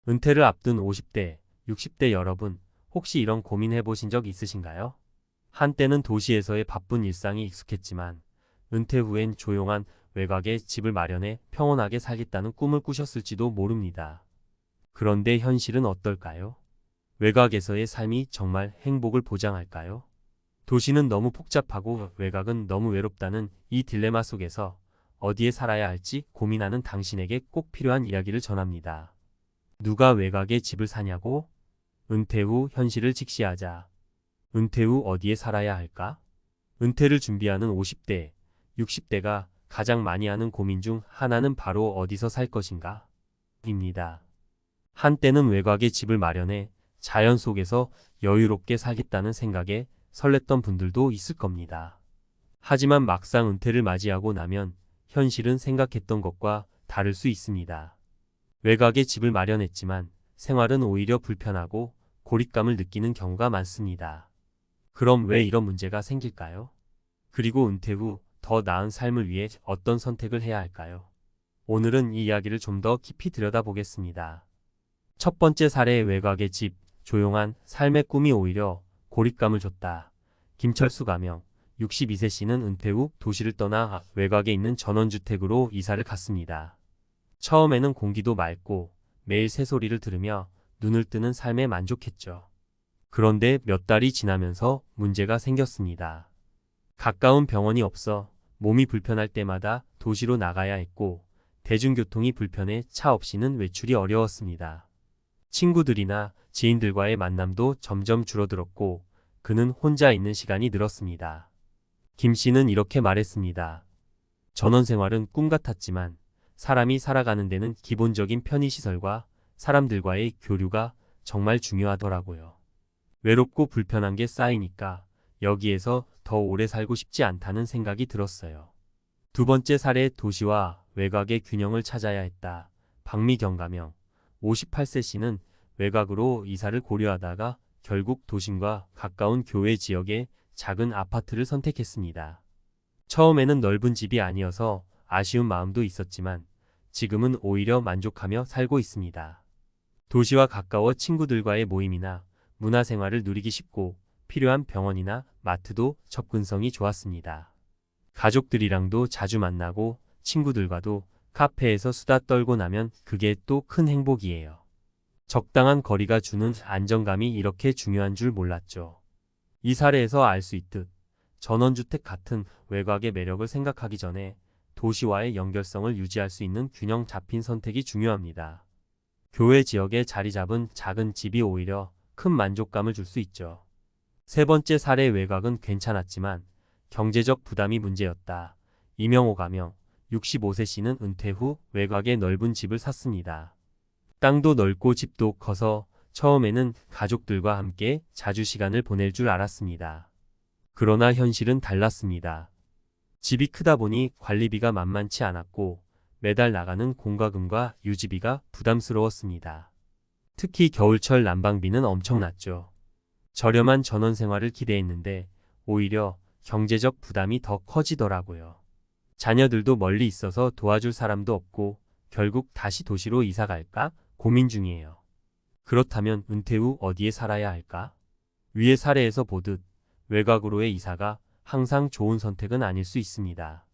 은퇴를 앞둔 50대, 60대 여러분, 혹시 이런 고민 해보신 적 있으신가요? 한때는 도시에서의 바쁜 일상이 익숙했지만 은퇴 후엔 조용한 외곽에 집을 마련해 평온하게 살겠다는 꿈을 꾸셨을지도 모릅니다. 그런데 현실은 어떨까요? 외곽에서의 삶이 정말 행복을 보장할까요? 도시는 너무 복잡하고 외곽은 너무 외롭다는 이 딜레마 속에서 어디에 살아야 할지 고민하는 당신에게 꼭 필요한 이야기를 전합니다. 누가 외곽에 집을 사냐고? 은퇴 후 현실을 직시하자. 은퇴 후 어디에 살아야 할까? 은퇴를 준비하는 50대, 60대가 가장 많이 하는 고민 중 하나는 바로 어디서 살 것인가? 입니다. 한때는 외곽에 집을 마련해 자연 속에서 여유롭게 살겠다는 생각에 설렜던 분들도 있을 겁니다. 하지만 막상 은퇴를 맞이하고 나면 현실은 생각했던 것과 다를 수 있습니다. 외곽에 집을 마련했지만 생활은 오히려 불편하고 고립감을 느끼는 경우가 많습니다. 그럼 왜 이런 문제가 생길까요? 그리고 은퇴 후 더 나은 삶을 위해 어떤 선택을 해야 할까요? 오늘은 이 이야기를 좀 더 깊이 들여다보겠습니다. 첫 번째 사례 외곽의 집, 조용한 삶의 꿈이 오히려 고립감을 줬다. 김철수 가명, 62세 씨는 은퇴 후 도시를 떠나 외곽에 있는 전원주택으로 이사를 갔습니다. 처음에는 공기도 맑고 매일 새소리를 들으며 눈을 뜨는 삶에 만족했죠. 그런데 몇 달이 지나면서 문제가 생겼습니다. 가까운 병원이 없어 몸이 불편할 때마다 도시로 나가야 했고 대중교통이 불편해 차 없이는 외출이 어려웠습니다. 친구들이나 지인들과의 만남도 점점 줄어들었고 그는 혼자 있는 시간이 늘었습니다. 김 씨는 이렇게 말했습니다. 전원 생활은 꿈 같았지만 사람이 살아가는 데는 기본적인 편의시설과 사람들과의 교류가 정말 중요하더라고요. 외롭고 불편한 게 쌓이니까 여기에서 더 오래 살고 싶지 않다는 생각이 들었어요. 두 번째 사례 도시와 외곽의 균형을 찾아야 했다. 박미경 가명, 58세 씨는 외곽으로 이사를 고려하다가 결국 도심과 가까운 교외 지역의 작은 아파트를 선택했습니다. 처음에는 넓은 집이 아니어서 아쉬운 마음도 있었지만 지금은 오히려 만족하며 살고 있습니다. 도시와 가까워 친구들과의 모임이나 문화생활을 누리기 쉽고 필요한 병원이나 마트도 접근성이 좋았습니다. 가족들이랑도 자주 만나고 친구들과도 카페에서 수다 떨고 나면 그게 또 큰 행복이에요. 적당한 거리가 주는 안정감이 이렇게 중요한 줄 몰랐죠. 이 사례에서 알 수 있듯 전원주택 같은 외곽의 매력을 생각하기 전에 도시와의 연결성을 유지할 수 있는 균형 잡힌 선택이 중요합니다. 교외 지역에 자리 잡은 작은 집이 오히려 큰 만족감을 줄 수 있죠. 세 번째 사례 외곽은 괜찮았지만 경제적 부담이 문제였다. 이명호 가명, 65세 씨는 은퇴 후 외곽에 넓은 집을 샀습니다. 땅도 넓고 집도 커서 처음에는 가족들과 함께 자주 시간을 보낼 줄 알았습니다. 그러나 현실은 달랐습니다. 집이 크다 보니 관리비가 만만치 않았고 매달 나가는 공과금과 유지비가 부담스러웠습니다. 특히 겨울철 난방비는 엄청났죠. 저렴한 전원 생활을 기대했는데 오히려 경제적 부담이 더 커지더라고요. 자녀들도 멀리 있어서 도와줄 사람도 없고 결국 다시 도시로 이사 갈까 고민 중이에요. 그렇다면 은퇴 후 어디에 살아야 할까? 위의 사례에서 보듯 외곽으로의 이사가 항상 좋은 선택은 아닐 수 있습니다.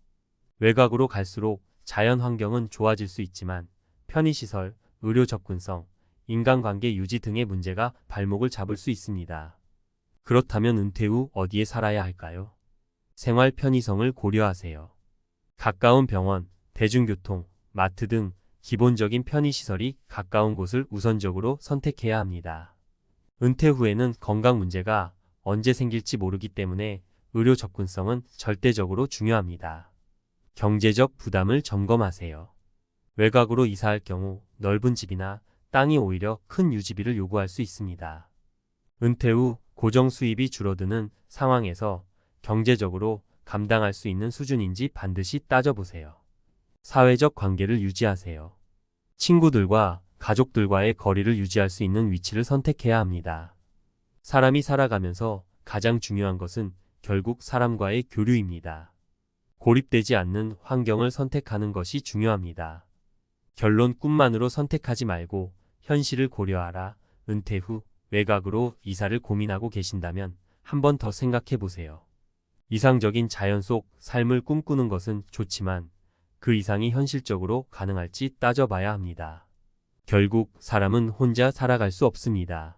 외곽으로 갈수록 자연 환경은 좋아질 수 있지만 편의시설, 의료 접근성, 인간관계 유지 등의 문제가 발목을 잡을 수 있습니다. 그렇다면 은퇴 후 어디에 살아야 할까요? 생활 편의성을 고려하세요. 가까운 병원, 대중교통, 마트 등 기본적인 편의시설이 가까운 곳을 우선적으로 선택해야 합니다. 은퇴 후에는 건강 문제가 언제 생길지 모르기 때문에 의료 접근성은 절대적으로 중요합니다. 경제적 부담을 점검하세요. 외곽으로 이사할 경우 넓은 집이나 땅이 오히려 큰 유지비를 요구할 수 있습니다. 은퇴 후 고정 수입이 줄어드는 상황에서 경제적으로 감당할 수 있는 수준인지 반드시 따져보세요. 사회적 관계를 유지하세요. 친구들과 가족들과의 거리를 유지할 수 있는 위치를 선택해야 합니다. 사람이 살아가면서 가장 중요한 것은 결국 사람과의 교류입니다. 고립되지 않는 환경을 선택하는 것이 중요합니다. 결론 꿈만으로 선택하지 말고 현실을 고려하라. 은퇴 후 외곽으로 이사를 고민하고 계신다면 한 번 더 생각해 보세요. 이상적인 자연 속 삶을 꿈꾸는 것은 좋지만 그 이상이 현실적으로 가능할지 따져봐야 합니다. 결국 사람은 혼자 살아갈 수 없습니다.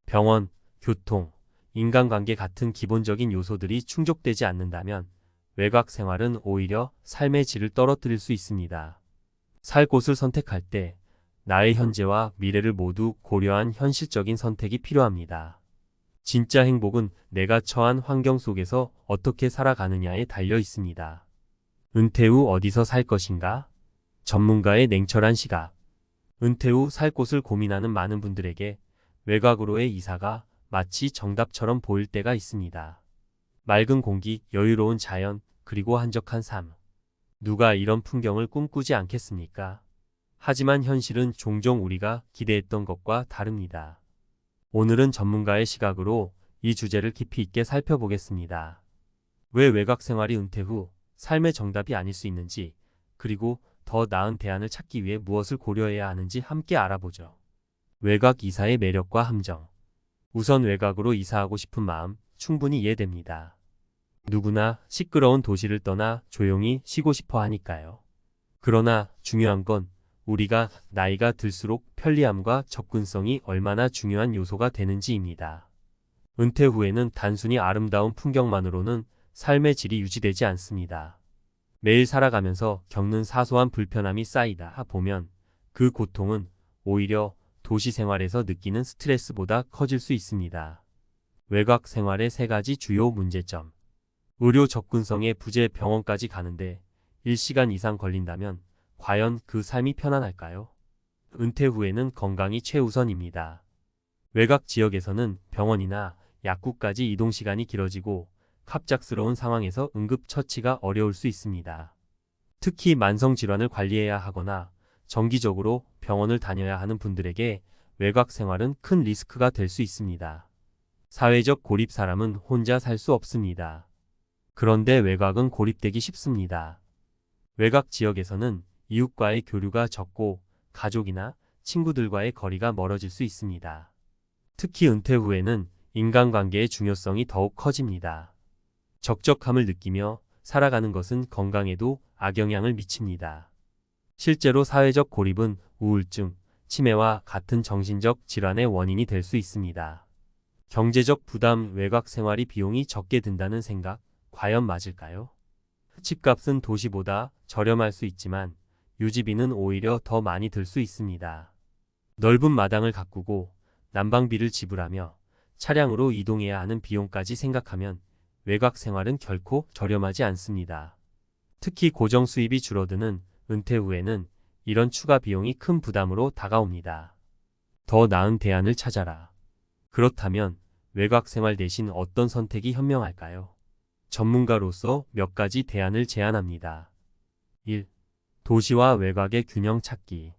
병원, 교통, 인간관계 같은 기본적인 요소들이 충족되지 않는다면 외곽 생활은 오히려 삶의 질을 떨어뜨릴 수 있습니다. 살 곳을 선택할 때 나의 현재와 미래를 모두 고려한 현실적인 선택이 필요합니다. 진짜 행복은 내가 처한 환경 속에서 어떻게 살아가느냐에 달려 있습니다. 은퇴 후 어디서 살 것인가? 전문가의 냉철한 시각. 은퇴 후 살 곳을 고민하는 많은 분들에게 외곽으로의 이사가 마치 정답처럼 보일 때가 있습니다. 맑은 공기, 여유로운 자연, 그리고 한적한 삶. 누가 이런 풍경을 꿈꾸지 않겠습니까? 하지만 현실은 종종 우리가 기대했던 것과 다릅니다. 오늘은 전문가의 시각으로 이 주제를 깊이 있게 살펴보겠습니다. 왜 외곽 생활이 은퇴 후 삶의 정답이 아닐 수 있는지, 그리고 더 나은 대안을 찾기 위해 무엇을 고려해야 하는지 함께 알아보죠. 외곽 이사의 매력과 함정. 우선 외곽으로 이사하고 싶은 마음 충분히 이해됩니다. 누구나 시끄러운 도시를 떠나 조용히 쉬고 싶어 하니까요. 그러나 중요한 건 우리가 나이가 들수록 편리함과 접근성이 얼마나 중요한 요소가 되는지입니다. 은퇴 후에는 단순히 아름다운 풍경만으로는 삶의 질이 유지되지 않습니다. 매일 살아가면서 겪는 사소한 불편함이 쌓이다 보면 그 고통은 오히려 도시 생활에서 느끼는 스트레스보다 커질 수 있습니다. 외곽 생활의 3가지 주요 문제점. 의료 접근성의 부재. 병원까지 가는데 1시간 이상 걸린다면 과연 그 삶이 편안할까요? 은퇴 후에는 건강이 최우선입니다. 외곽 지역에서는 병원이나 약국까지 이동 시간이 길어지고 갑작스러운 상황에서 응급처치가 어려울 수 있습니다. 특히 만성질환을 관리해야 하거나 정기적으로 병원을 다녀야 하는 분들에게 외곽 생활은 큰 리스크가 될 수 있습니다. 사회적 고립. 사람은 혼자 살 수 없습니다. 그런데 외곽은 고립되기 쉽습니다. 외곽 지역에서는 이웃과의 교류가 적고 가족이나 친구들과의 거리가 멀어질 수 있습니다. 특히 은퇴 후에는 인간관계의 중요성이 더욱 커집니다. 적적함을 느끼며 살아가는 것은 건강에도 악영향을 미칩니다. 실제로 사회적 고립은 우울증, 치매와 같은 정신적 질환의 원인이 될 수 있습니다. 경제적 부담. 외곽 생활이 비용이 적게 든다는 생각, 과연 맞을까요? 집값은 도시보다 저렴할 수 있지만 유지비는 오히려 더 많이 들 수 있습니다. 넓은 마당을 가꾸고 난방비를 지불하며 차량으로 이동해야 하는 비용까지 생각하면 외곽 생활은 결코 저렴하지 않습니다. 특히 고정 수입이 줄어드는 은퇴 후에는 이런 추가 비용이 큰 부담으로 다가옵니다. 더 나은 대안을 찾아라. 그렇다면 외곽 생활 대신 어떤 선택이 현명할까요? 전문가로서 몇 가지 대안을 제안합니다. 1. 도시와 외곽의 균형 찾기.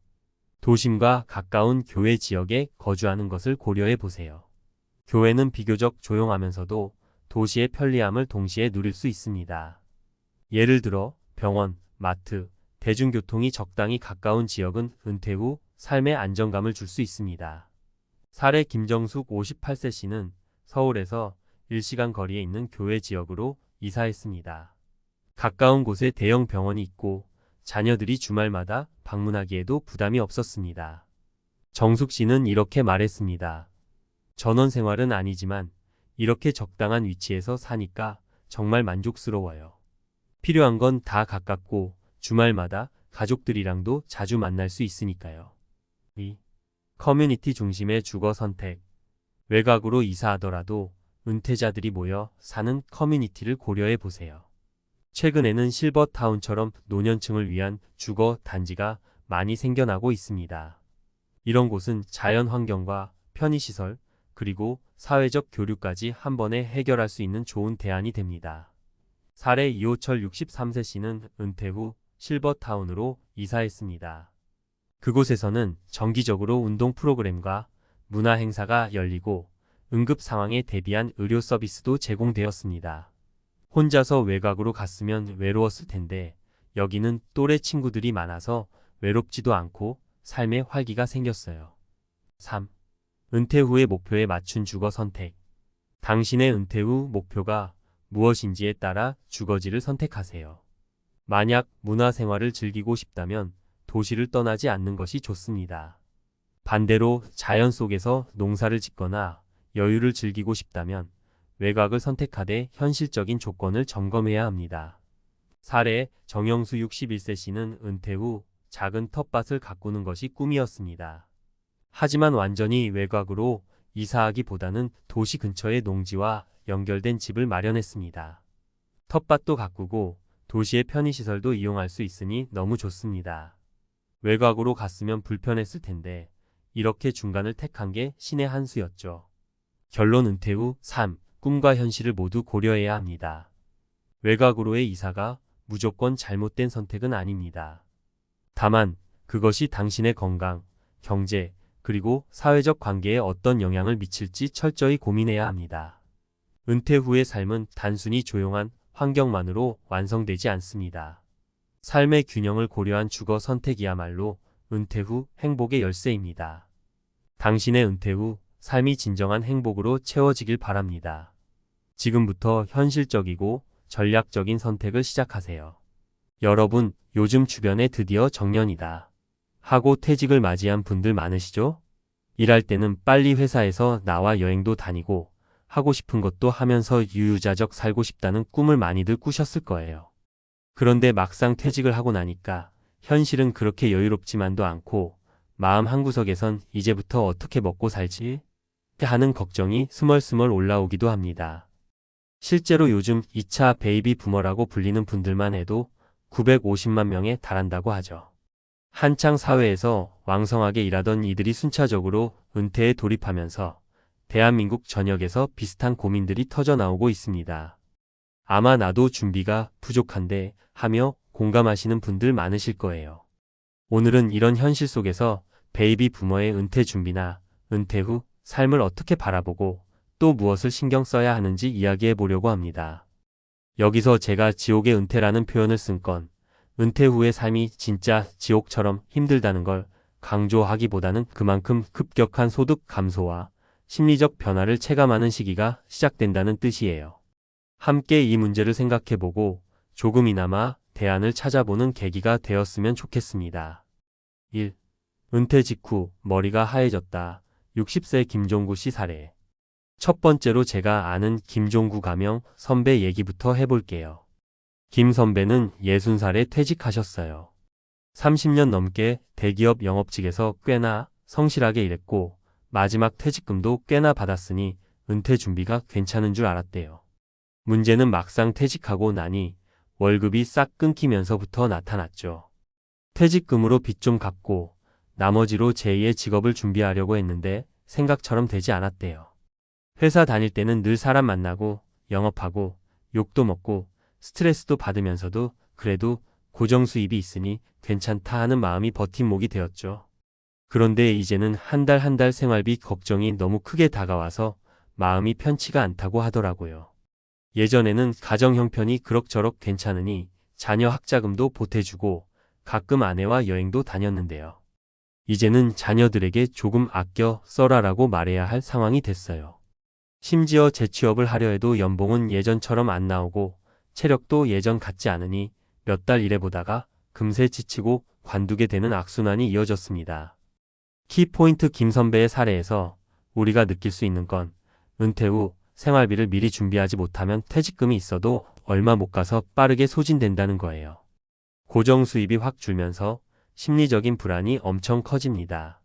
도심과 가까운 교외 지역에 거주하는 것을 고려해 보세요. 교외는 비교적 조용하면서도 도시의 편리함을 동시에 누릴 수 있습니다. 예를 들어 병원, 마트, 대중교통이 적당히 가까운 지역은 은퇴 후 삶의 안정감을 줄 수 있습니다. 사례. 김정숙 58세 씨는 서울에서 1시간 거리에 있는 교외 지역으로 이사했습니다. 가까운 곳에 대형 병원이 있고 자녀들이 주말마다 방문하기에도 부담이 없었습니다. 정숙 씨는 이렇게 말했습니다. 전원 생활은 아니지만 이렇게 적당한 위치에서 사니까 정말 만족스러워요. 필요한 건 다 가깝고 주말마다 가족들이랑도 자주 만날 수 있으니까요. 2. 커뮤니티 중심의 주거 선택. 외곽으로 이사하더라도 은퇴자들이 모여 사는 커뮤니티를 고려해 보세요. 최근에는 실버타운처럼 노년층을 위한 주거 단지가 많이 생겨나고 있습니다. 이런 곳은 자연 환경과 편의시설, 그리고 사회적 교류까지 한 번에 해결할 수 있는 좋은 대안이 됩니다. 사례. 이호철 63세 씨는 은퇴 후 실버타운으로 이사했습니다. 그곳에서는 정기적으로 운동 프로그램과 문화 행사가 열리고 응급 상황에 대비한 의료 서비스도 제공되었습니다. 혼자서 외곽으로 갔으면 외로웠을 텐데 여기는 또래 친구들이 많아서 외롭지도 않고 삶의 활기가 생겼어요. 3. 은퇴 후의 목표에 맞춘 주거 선택. 당신의 은퇴 후 목표가 무엇인지에 따라 주거지를 선택하세요. 만약 문화생활을 즐기고 싶다면 도시를 떠나지 않는 것이 좋습니다. 반대로 자연 속에서 농사를 짓거나 여유를 즐기고 싶다면 외곽을 선택하되 현실적인 조건을 점검해야 합니다. 사례 정영수 61세 씨는 은퇴 후 작은 텃밭을 가꾸는 것이 꿈이었습니다. 하지만 완전히 외곽으로 이사하기보다는 도시 근처의 농지와 연결된 집을 마련했습니다. 텃밭도 가꾸고 도시의 편의시설도 이용할 수 있으니 너무 좋습니다. 외곽으로 갔으면 불편했을 텐데 이렇게 중간을 택한 게 신의 한 수였죠. 결론 은퇴 후 삶, 꿈과 현실을 모두 고려해야 합니다. 외곽으로의 이사가 무조건 잘못된 선택은 아닙니다. 다만 그것이 당신의 건강, 경제, 그리고 사회적 관계에 어떤 영향을 미칠지 철저히 고민해야 합니다. 은퇴 후의 삶은 단순히 조용한 환경만으로 완성되지 않습니다. 삶의 균형을 고려한 주거 선택이야말로 은퇴 후 행복의 열쇠입니다. 당신의 은퇴 후 삶이 진정한 행복으로 채워지길 바랍니다. 지금부터 현실적이고 전략적인 선택을 시작하세요. 여러분, 요즘 주변에 드디어 정년이다 하고 퇴직을 맞이한 분들 많으시죠? 일할 때는 빨리 회사에서 나와 여행도 다니고 하고 싶은 것도 하면서 유유자적 살고 싶다는 꿈을 많이들 꾸셨을 거예요. 그런데 막상 퇴직을 하고 나니까 현실은 그렇게 여유롭지만도 않고 마음 한구석에선 이제부터 어떻게 먹고 살지? 하는 걱정이 스멀스멀 올라오기도 합니다. 실제로 요즘 2차 베이비 부머라고 불리는 분들만 해도 950만 명에 달한다고 하죠. 한창 사회에서 왕성하게 일하던 이들이 순차적으로 은퇴에 돌입하면서 대한민국 전역에서 비슷한 고민들이 터져나오고 있습니다. 아마 나도 준비가 부족한데 하며 공감하시는 분들 많으실 거예요. 오늘은 이런 현실 속에서 베이비 부머의 은퇴 준비나 은퇴 후 삶을 어떻게 바라보고 또 무엇을 신경 써야 하는지 이야기해 보려고 합니다. 여기서 제가 지옥의 은퇴라는 표현을 쓴 건 은퇴 후의 삶이 진짜 지옥처럼 힘들다는 걸 강조하기보다는 그만큼 급격한 소득 감소와 심리적 변화를 체감하는 시기가 시작된다는 뜻이에요. 함께 이 문제를 생각해보고 조금이나마 대안을 찾아보는 계기가 되었으면 좋겠습니다. 1. 은퇴 직후 머리가 하얘졌다. 60세 김종구 씨 사례. 첫 번째로 제가 아는 김종구 가명 선배 얘기부터 해볼게요. 김 선배는 60살에 퇴직하셨어요. 30년 넘게 대기업 영업직에서 꽤나 성실하게 일했고 마지막 퇴직금도 꽤나 받았으니 은퇴 준비가 괜찮은 줄 알았대요. 문제는 막상 퇴직하고 나니 월급이 싹 끊기면서부터 나타났죠. 퇴직금으로 빚 좀 갚고 나머지로 제2의 직업을 준비하려고 했는데 생각처럼 되지 않았대요. 회사 다닐 때는 늘 사람 만나고 영업하고 욕도 먹고 스트레스도 받으면서도 그래도 고정 수입이 있으니 괜찮다 하는 마음이 버팀목이 되었죠. 그런데 이제는 한 달 한 달 생활비 걱정이 너무 크게 다가와서 마음이 편치가 않다고 하더라고요. 예전에는 가정 형편이 그럭저럭 괜찮으니 자녀 학자금도 보태주고 가끔 아내와 여행도 다녔는데요. 이제는 자녀들에게 조금 아껴 써라라고 말해야 할 상황이 됐어요. 심지어 재취업을 하려 해도 연봉은 예전처럼 안 나오고 체력도 예전 같지 않으니 몇 달 일해보다가 금세 지치고 관두게 되는 악순환이 이어졌습니다. 키포인트 김 선배의 사례에서 우리가 느낄 수 있는 건 은퇴 후 생활비를 미리 준비하지 못하면 퇴직금이 있어도 얼마 못 가서 빠르게 소진된다는 거예요. 고정 수입이 확 줄면서 심리적인 불안이 엄청 커집니다.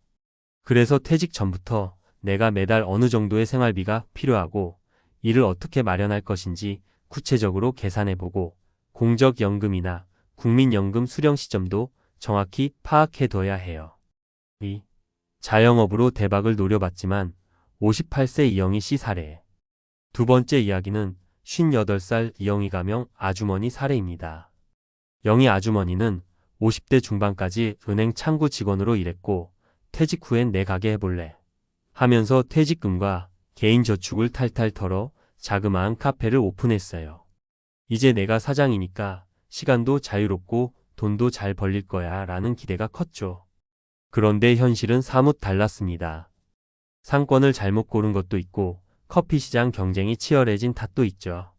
그래서 퇴직 전부터 내가 매달 어느 정도의 생활비가 필요하고 이를 어떻게 마련할 것인지 구체적으로 계산해보고 공적연금이나 국민연금 수령 시점도 정확히 파악해둬야 해요. 2. 자영업으로 대박을 노려봤지만 58세 이영희 씨 사례. 두 번째 이야기는 58살 이영희 가명 아주머니 사례입니다. 영희 아주머니는 50대 중반까지 은행 창구 직원으로 일했고 퇴직 후엔 내 가게 해볼래 하면서 퇴직금과 개인 저축을 탈탈 털어 자그마한 카페를 오픈했어요. 이제 내가 사장이니까 시간도 자유롭고 돈도 잘 벌릴 거야 라는 기대가 컸죠. 그런데 현실은 사뭇 달랐습니다. 상권을 잘못 고른 것도 있고 커피 시장 경쟁이 치열해진 탓도 있죠.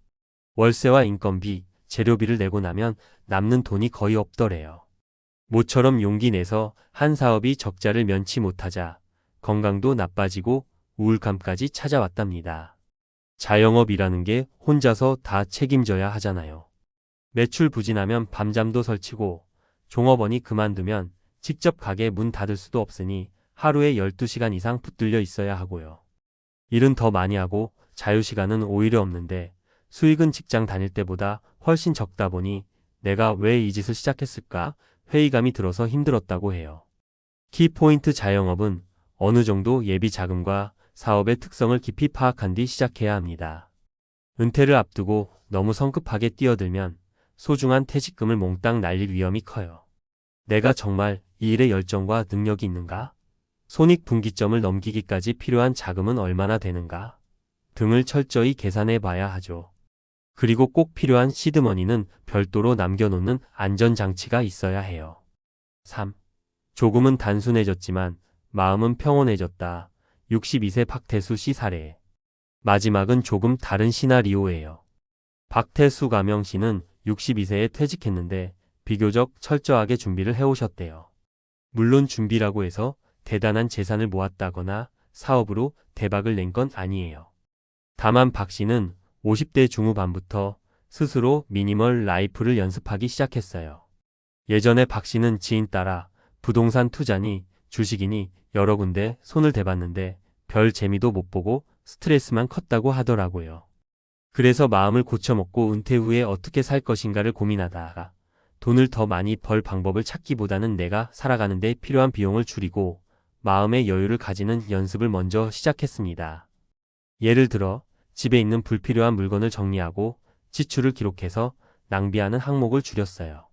월세와 인건비, 재료비를 내고 나면 남는 돈이 거의 없더래요. 모처럼 용기 내서 한 사업이 적자를 면치 못하자 건강도 나빠지고 우울감까지 찾아왔답니다. 자영업이라는 게 혼자서 다 책임져야 하잖아요. 매출 부진하면 밤잠도 설치고 종업원이 그만두면 직접 가게 문 닫을 수도 없으니 하루에 12시간 이상 붙들려 있어야 하고요. 일은 더 많이 하고 자유시간은 오히려 없는데 수익은 직장 다닐 때보다 훨씬 적다 보니 내가 왜 이 짓을 시작했을까 회의감이 들어서 힘들었다고 해요. 키포인트 자영업은 어느 정도 예비 자금과 사업의 특성을 깊이 파악한 뒤 시작해야 합니다. 은퇴를 앞두고 너무 성급하게 뛰어들면 소중한 퇴직금을 몽땅 날릴 위험이 커요. 내가 정말 이 일에 열정과 능력이 있는가? 손익분기점을 넘기기까지 필요한 자금은 얼마나 되는가? 등을 철저히 계산해 봐야 하죠. 그리고 꼭 필요한 시드머니는 별도로 남겨놓는 안전장치가 있어야 해요. 3. 조금은 단순해졌지만 마음은 평온해졌다. 62세 박태수 씨 사례. 마지막은 조금 다른 시나리오예요. 박태수 가명 씨는 62세에 퇴직했는데 비교적 철저하게 준비를 해오셨대요. 물론 준비라고 해서 대단한 재산을 모았다거나 사업으로 대박을 낸 건 아니에요. 다만 박 씨는 50대 중후반부터 스스로 미니멀 라이프를 연습하기 시작했어요. 예전에 박 씨는 지인 따라 부동산 투자니 주식이니 여러 군데 손을 대봤는데 별 재미도 못 보고 스트레스만 컸다고 하더라고요. 그래서 마음을 고쳐먹고 은퇴 후에 어떻게 살 것인가를 고민하다가 돈을 더 많이 벌 방법을 찾기보다는 내가 살아가는 데 필요한 비용을 줄이고 마음의 여유를 가지는 연습을 먼저 시작했습니다. 예를 들어 집에 있는 불필요한 물건을 정리하고 지출을 기록해서 낭비하는 항목을 줄였어요.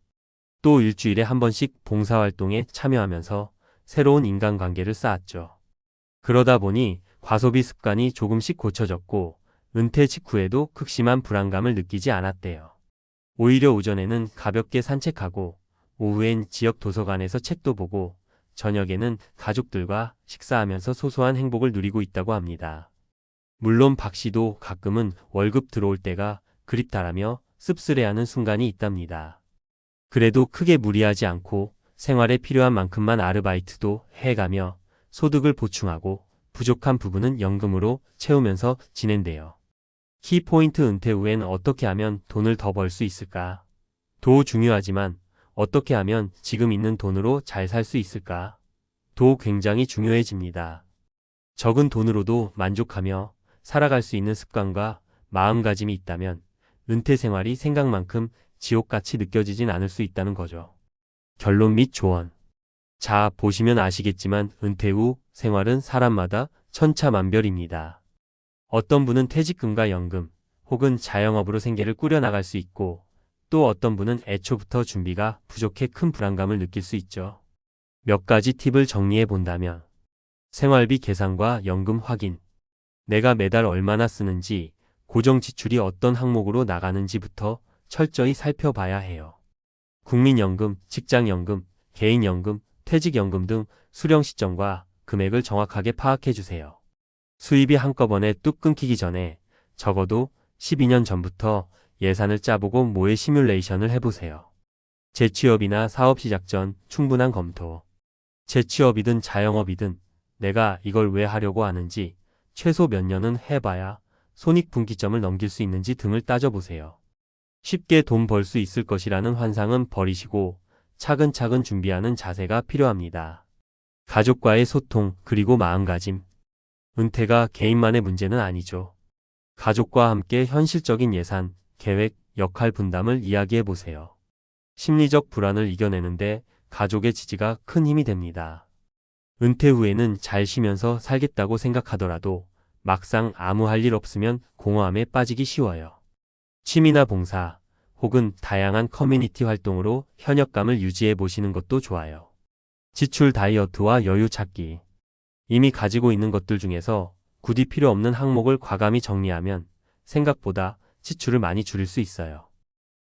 또 일주일에 한 번씩 봉사활동에 참여하면서 새로운 인간관계를 쌓았죠. 그러다 보니 과소비 습관이 조금씩 고쳐졌고 은퇴 직후에도 극심한 불안감을 느끼지 않았대요. 오히려 오전에는 가볍게 산책하고 오후엔 지역 도서관에서 책도 보고 저녁에는 가족들과 식사하면서 소소한 행복을 누리고 있다고 합니다. 물론 박 씨도 가끔은 월급 들어올 때가 그립다라며 씁쓸해하는 순간이 있답니다. 그래도 크게 무리하지 않고 생활에 필요한 만큼만 아르바이트도 해가며 소득을 보충하고 부족한 부분은 연금으로 채우면서 지낸대요. 키포인트 은퇴 후엔 어떻게 하면 돈을 더 벌 수 있을까? 도 중요하지만 어떻게 하면 지금 있는 돈으로 잘 살 수 있을까? 도 굉장히 중요해집니다. 적은 돈으로도 만족하며 살아갈 수 있는 습관과 마음가짐이 있다면 은퇴 생활이 생각만큼 지옥같이 느껴지진 않을 수 있다는 거죠. 결론 및 조언. 자, 보시면 아시겠지만 은퇴 후 생활은 사람마다 천차만별입니다. 어떤 분은 퇴직금과 연금 혹은 자영업으로 생계를 꾸려나갈 수 있고 또 어떤 분은 애초부터 준비가 부족해 큰 불안감을 느낄 수 있죠. 몇 가지 팁을 정리해 본다면 생활비 계산과 연금 확인, 내가 매달 얼마나 쓰는지, 고정 지출이 어떤 항목으로 나가는지부터 철저히 살펴봐야 해요. 국민연금, 직장연금, 개인연금, 퇴직연금 등 수령 시점과 금액을 정확하게 파악해 주세요. 수입이 한꺼번에 뚝 끊기기 전에 적어도 12년 전부터 예산을 짜보고 모의 시뮬레이션을 해보세요. 재취업이나 사업 시작 전 충분한 검토. 재취업이든 자영업이든 내가 이걸 왜 하려고 하는지 최소 몇 년은 해봐야 손익분기점을 넘길 수 있는지 등을 따져보세요. 쉽게 돈 벌 수 있을 것이라는 환상은 버리시고 차근차근 준비하는 자세가 필요합니다. 가족과의 소통 그리고 마음가짐. 은퇴가 개인만의 문제는 아니죠. 가족과 함께 현실적인 예산, 계획, 역할 분담을 이야기해 보세요. 심리적 불안을 이겨내는데 가족의 지지가 큰 힘이 됩니다. 은퇴 후에는 잘 쉬면서 살겠다고 생각하더라도 막상 아무 할 일 없으면 공허함에 빠지기 쉬워요. 취미나 봉사 혹은 다양한 커뮤니티 활동으로 현역감을 유지해 보시는 것도 좋아요. 지출 다이어트와 여유 찾기. 이미 가지고 있는 것들 중에서 굳이 필요 없는 항목을 과감히 정리하면 생각보다 지출을 많이 줄일 수 있어요.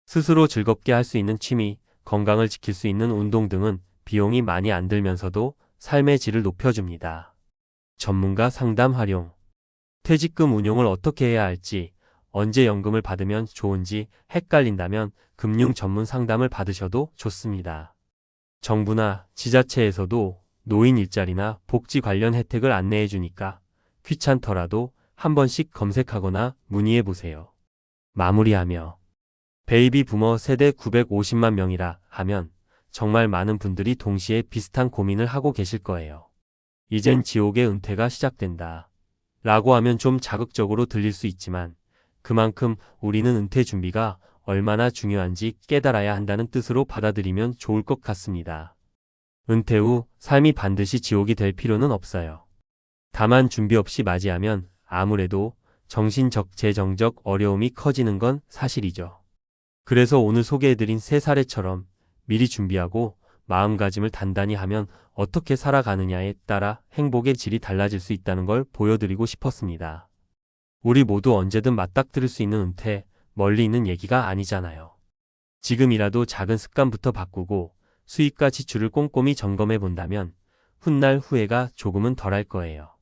스스로 즐겁게 할 수 있는 취미, 건강을 지킬 수 있는 운동 등은 비용이 많이 안 들면서도 삶의 질을 높여줍니다. 전문가 상담 활용. 퇴직금 운용을 어떻게 해야 할지, 언제 연금을 받으면 좋은지 헷갈린다면 금융 전문 상담을 받으셔도 좋습니다. 정부나 지자체에서도 노인 일자리나 복지 관련 혜택을 안내해 주니까 귀찮더라도 한 번씩 검색하거나 문의해 보세요. 마무리하며 베이비 부머 세대 950만 명이라 하면 정말 많은 분들이 동시에 비슷한 고민을 하고 계실 거예요. 이젠 지옥의 은퇴가 시작된다. 라고 하면 좀 자극적으로 들릴 수 있지만 그만큼 우리는 은퇴 준비가 얼마나 중요한지 깨달아야 한다는 뜻으로 받아들이면 좋을 것 같습니다. 은퇴 후 삶이 반드시 지옥이 될 필요는 없어요. 다만 준비 없이 맞이하면 아무래도 정신적, 재정적 어려움이 커지는 건 사실이죠. 그래서 오늘 소개해드린 세 사례처럼 미리 준비하고 마음가짐을 단단히 하면 어떻게 살아가느냐에 따라 행복의 질이 달라질 수 있다는 걸 보여드리고 싶었습니다. 우리 모두 언제든 맞닥뜨릴 수 있는 은퇴, 멀리 있는 얘기가 아니잖아요. 지금이라도 작은 습관부터 바꾸고 수입과 지출을 꼼꼼히 점검해 본다면 훗날 후회가 조금은 덜할 거예요.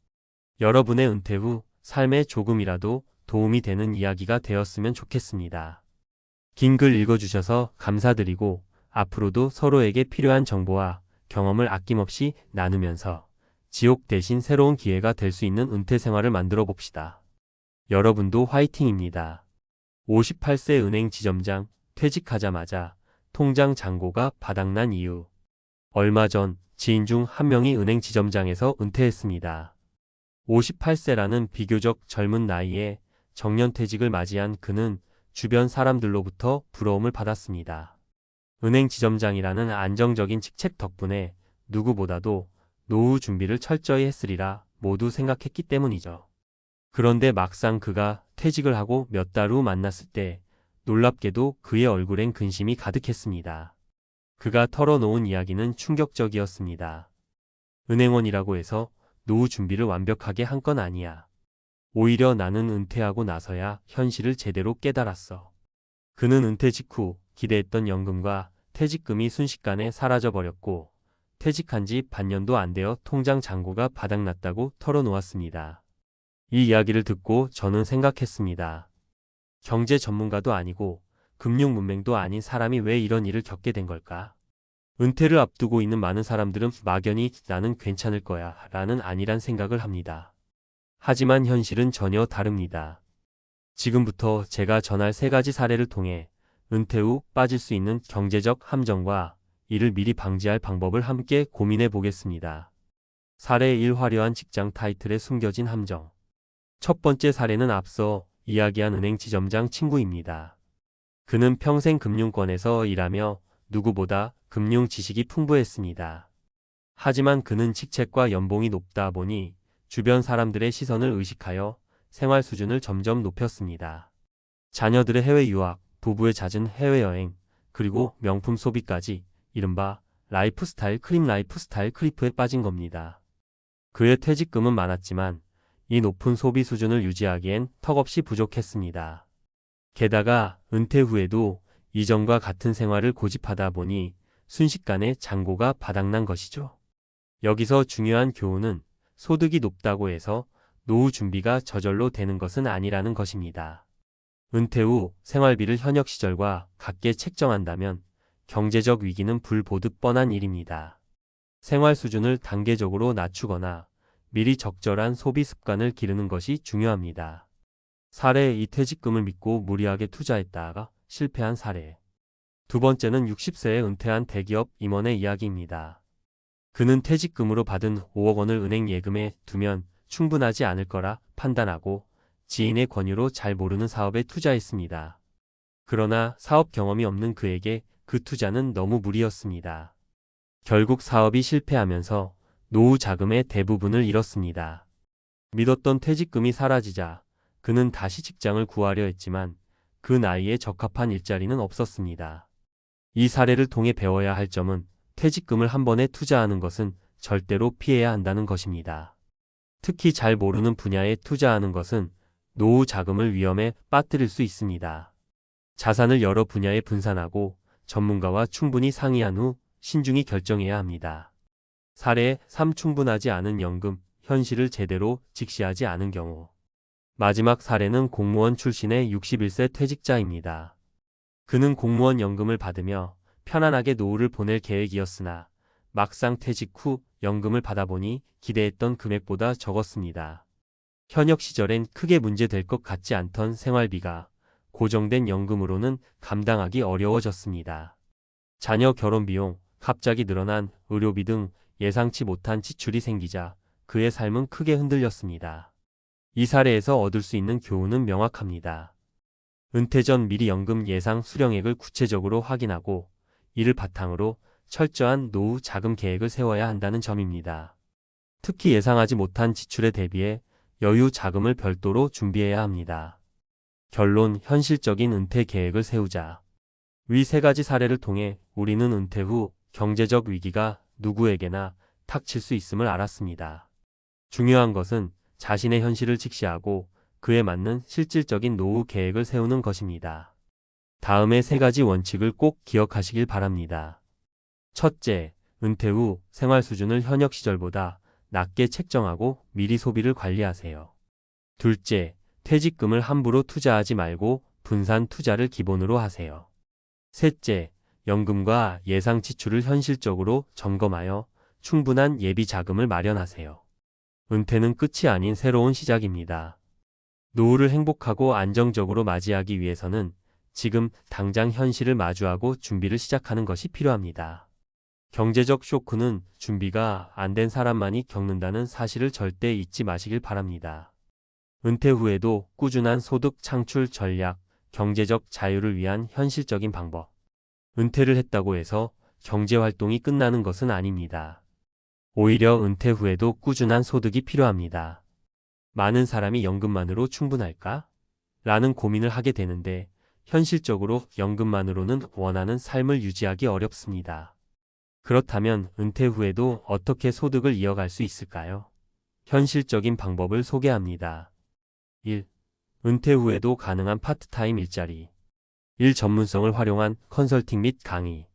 여러분의 은퇴 후 삶에 조금이라도 도움이 되는 이야기가 되었으면 좋겠습니다. 긴 글 읽어주셔서 감사드리고 앞으로도 서로에게 필요한 정보와 경험을 아낌없이 나누면서 지옥 대신 새로운 기회가 될 수 있는 은퇴 생활을 만들어 봅시다. 여러분도 화이팅입니다. 58세 은행 지점장 퇴직하자마자 통장 잔고가 바닥난 이유. 얼마 전 지인 중 한 명이 은행 지점장에서 은퇴했습니다. 58세라는 비교적 젊은 나이에 정년퇴직을 맞이한 그는 주변 사람들로부터 부러움을 받았습니다. 은행 지점장이라는 안정적인 직책 덕분에 누구보다도 노후 준비를 철저히 했으리라 모두 생각했기 때문이죠. 그런데 막상 그가 퇴직을 하고 몇 달 후 만났을 때 놀랍게도 그의 얼굴엔 근심이 가득했습니다. 그가 털어놓은 이야기는 충격적이었습니다. 은행원이라고 해서 노후 준비를 완벽하게 한 건 아니야. 오히려 나는 은퇴하고 나서야 현실을 제대로 깨달았어. 그는 은퇴 직후 기대했던 연금과 퇴직금이 순식간에 사라져버렸고 퇴직한 지 반년도 안 되어 통장 잔고가 바닥났다고 털어놓았습니다. 이 이야기를 듣고 저는 생각했습니다. 경제 전문가도 아니고 금융 문맹도 아닌 사람이 왜 이런 일을 겪게 된 걸까? 은퇴를 앞두고 있는 많은 사람들은 막연히 나는 괜찮을 거야 라는 안일한 생각을 합니다. 하지만 현실은 전혀 다릅니다. 지금부터 제가 전할 세 가지 사례를 통해 은퇴 후 빠질 수 있는 경제적 함정과 이를 미리 방지할 방법을 함께 고민해 보겠습니다. 사례 1. 화려한 직장 타이틀에 숨겨진 함정. 첫 번째 사례는 앞서 이야기한 은행 지점장 친구입니다. 그는 평생 금융권에서 일하며 누구보다 금융 지식이 풍부했습니다. 하지만 그는 직책과 연봉이 높다 보니 주변 사람들의 시선을 의식하여 생활 수준을 점점 높였습니다. 자녀들의 해외 유학, 부부의 잦은 해외여행, 그리고 명품 소비까지 이른바 크림 라이프스타일 크리프에 빠진 겁니다. 그의 퇴직금은 많았지만 이 높은 소비 수준을 유지하기엔 턱없이 부족했습니다. 게다가 은퇴 후에도 이전과 같은 생활을 고집하다 보니 순식간에 잔고가 바닥난 것이죠. 여기서 중요한 교훈은 소득이 높다고 해서 노후 준비가 저절로 되는 것은 아니라는 것입니다. 은퇴 후 생활비를 현역 시절과 같게 책정한다면 경제적 위기는 불 보듯 뻔한 일입니다. 생활 수준을 단계적으로 낮추거나 미리 적절한 소비 습관을 기르는 것이 중요합니다. 사례 2. 퇴직금을 믿고 무리하게 투자했다가 실패한 사례. 두 번째는 60세에 은퇴한 대기업 임원의 이야기입니다. 그는 퇴직금으로 받은 5억 원을 은행 예금에 두면 충분하지 않을 거라 판단하고 지인의 권유로 잘 모르는 사업에 투자했습니다. 그러나 사업 경험이 없는 그에게 그 투자는 너무 무리였습니다. 결국 사업이 실패하면서 노후 자금의 대부분을 잃었습니다. 믿었던 퇴직금이 사라지자 그는 다시 직장을 구하려 했지만 그 나이에 적합한 일자리는 없었습니다. 이 사례를 통해 배워야 할 점은 퇴직금을 한 번에 투자하는 것은 절대로 피해야 한다는 것입니다. 특히 잘 모르는 분야에 투자하는 것은 노후 자금을 위험에 빠뜨릴 수 있습니다. 자산을 여러 분야에 분산하고 전문가와 충분히 상의한 후 신중히 결정해야 합니다. 사례 3. 충분하지 않은 연금, 현실을 제대로 직시하지 않은 경우. 마지막 사례는 공무원 출신의 61세 퇴직자입니다. 그는 공무원 연금을 받으며 편안하게 노후를 보낼 계획이었으나 막상 퇴직 후 연금을 받아보니 기대했던 금액보다 적었습니다. 현역 시절엔 크게 문제될 것 같지 않던 생활비가 고정된 연금으로는 감당하기 어려워졌습니다. 자녀 결혼 비용, 갑자기 늘어난 의료비 등 예상치 못한 지출이 생기자 그의 삶은 크게 흔들렸습니다. 이 사례에서 얻을 수 있는 교훈은 명확합니다. 은퇴 전 미리 연금 예상 수령액을 구체적으로 확인하고 이를 바탕으로 철저한 노후 자금 계획을 세워야 한다는 점입니다. 특히 예상하지 못한 지출에 대비해 여유 자금을 별도로 준비해야 합니다. 결론, 현실적인 은퇴 계획을 세우자. 위 세 가지 사례를 통해 우리는 은퇴 후 경제적 위기가 누구에게나 닥칠 수 있음을 알았습니다. 중요한 것은 자신의 현실을 직시하고 그에 맞는 실질적인 노후 계획을 세우는 것입니다. 다음의 세 가지 원칙을 꼭 기억하시길 바랍니다. 첫째, 은퇴 후 생활 수준을 현역 시절보다 낮게 책정하고 미리 소비를 관리하세요. 둘째, 퇴직금을 함부로 투자하지 말고 분산 투자를 기본으로 하세요. 셋째, 연금과 예상 지출을 현실적으로 점검하여 충분한 예비 자금을 마련하세요. 은퇴는 끝이 아닌 새로운 시작입니다. 노후를 행복하고 안정적으로 맞이하기 위해서는 지금 당장 현실을 마주하고 준비를 시작하는 것이 필요합니다. 경제적 쇼크는 준비가 안 된 사람만이 겪는다는 사실을 절대 잊지 마시길 바랍니다. 은퇴 후에도 꾸준한 소득 창출 전략, 경제적 자유를 위한 현실적인 방법. 은퇴를 했다고 해서 경제활동이 끝나는 것은 아닙니다. 오히려 은퇴 후에도 꾸준한 소득이 필요합니다. 많은 사람이 연금만으로 충분할까? 라는 고민을 하게 되는데 현실적으로 연금만으로는 원하는 삶을 유지하기 어렵습니다. 그렇다면 은퇴 후에도 어떻게 소득을 이어갈 수 있을까요? 현실적인 방법을 소개합니다. 1. 은퇴 후에도 가능한 파트타임 일자리. 일 전문성을 활용한 컨설팅 및 강의.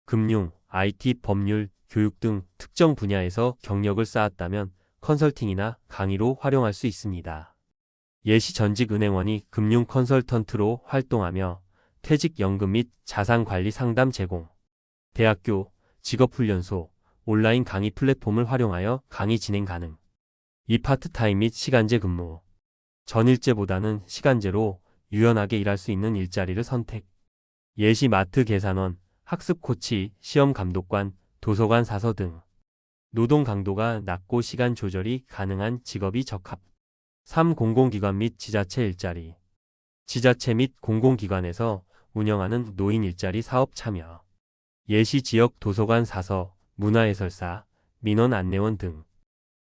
금융, IT, 법률, 교육 등 특정 분야에서 경력을 쌓았다면 컨설팅이나 강의로 활용할 수 있습니다. 예시 전직 은행원이 금융 컨설턴트로 활동하며 퇴직연금 및 자산관리 상담 제공. 대학교, 직업훈련소, 온라인 강의 플랫폼을 활용하여 강의 진행 가능. 2. 파트타임 및 시간제 근무. 전일제보다는 시간제로 유연하게 일할 수 있는 일자리를 선택. 예시 마트 계산원, 학습 코치, 시험 감독관, 도서관 사서 등. 노동 강도가 낮고 시간 조절이 가능한 직업이 적합. 3. 공공기관 및 지자체 일자리. 지자체 및 공공기관에서 운영하는 노인 일자리 사업 참여. 예시 지역 도서관 사서, 문화해설사, 민원 안내원 등.